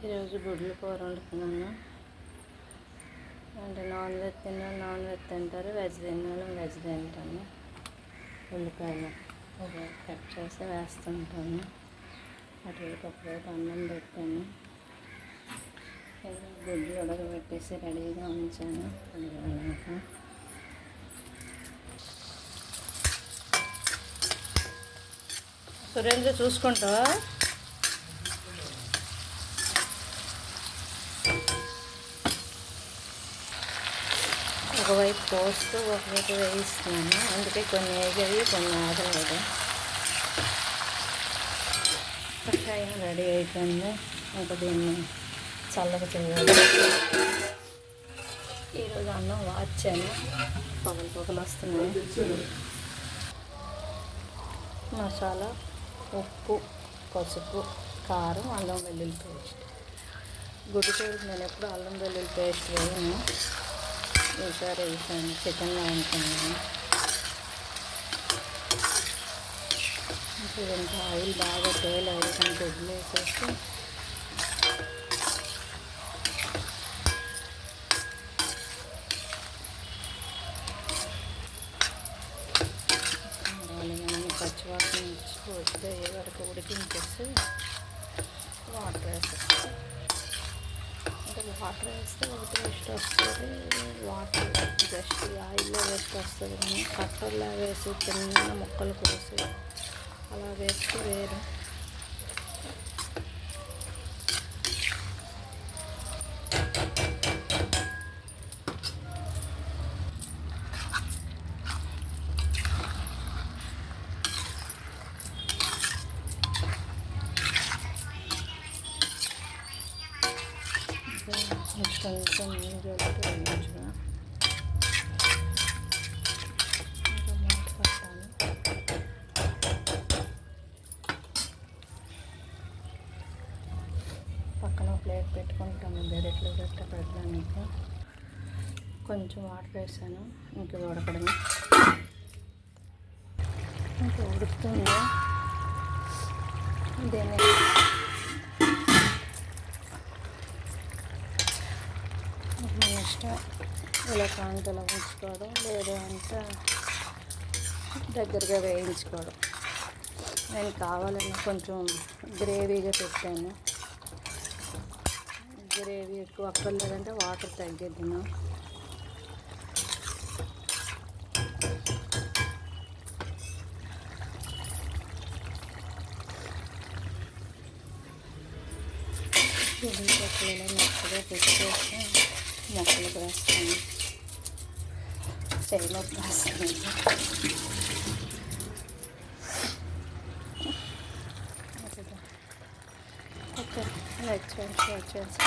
ఈరోజు గుడ్లు కూర వండుతున్నాను. అంటే నాన్ వెజ్ తిన్నాను, నాన్ వెజ్ తింటారు, వెజ్ తిన్నాను, వెజ్ తింటాను. ఉల్లిపాయలు కట్ చేసి వేస్తుంటాను. అటువైపు ఒకవైపు అన్నం పెట్టాను. గుడ్లు ఉడకబెట్టేసి రెడీగా ఉంచాను. సురేంద్ర చూసుకుంటావా? ఒకవైపు పోస్తూ ఒకవైపు వేయిస్తున్నాను. అందుకే కొన్ని వేగాయి, కొన్ని ఆగలేదు. కషాయం రెడీ అయిపోయింది. ఇంకా దీన్ని చల్లగా చేయాలి. ఈరోజు అన్నం వాచాను, పొగలు వస్తున్నాయి. మసాలా, ఉప్పు, పసుపు, కారం, అల్లం వెల్లుల్లి పేస్ట్. గుడ్డు కూరకు నేను ఎప్పుడు అల్లం వెల్లుల్లి పేస్ట్ వేయను. ఈసారి వేసాను. చికెన్లో అనుకున్నాను. ఇంకా ఆయిల్ బాగా తేలేదు. కానీ గుడ్లు వేసేసి పచ్చివాసన ఇచ్చి వస్తే వరకు ఉడికించేసి వాటర్ వేసేసి, అంటే వాటర్ వేస్తే ఒక టేస్ట్ వస్తుంది. వాటర్ జస్ట్ ఆయిల్లో వేస్తే వస్తుంది, కానీ కట్టర్లా వేసి చిన్న ముక్కలు కోసి అలా వేస్తే వేరు. కొంచెం నీళ్ళు జల్లుతూ మంచిగా ఇంకా మూత పెట్టాలి. పక్కన ప్లేట్ పెట్టుకుంటాము, గరిటెలో పెట్టడానికి. కొంచెం వాటర్ వేసాను. ఇంకా ఉడకడమే, ఇంకా ఉడుకుతుంది. దీన్ని ఇష్టం ఇలా కాంతలా ఉంచుకోవడం, లేదా అంటే దగ్గరగా వేయించుకోవడం. నేను కావాలని కొంచెం గ్రేవీగా పెట్టాను. గ్రేవీ ఎక్కువ అక్కర్లేదంటే వాటర్ తగ్గిద్దాను. ఉల్లిపాయలు మెత్తగా పెట్టేసి మొక్కలు వేస్తాను. చెయ్యిలోకి వేస్తాను. ఓకే, వచ్చేసి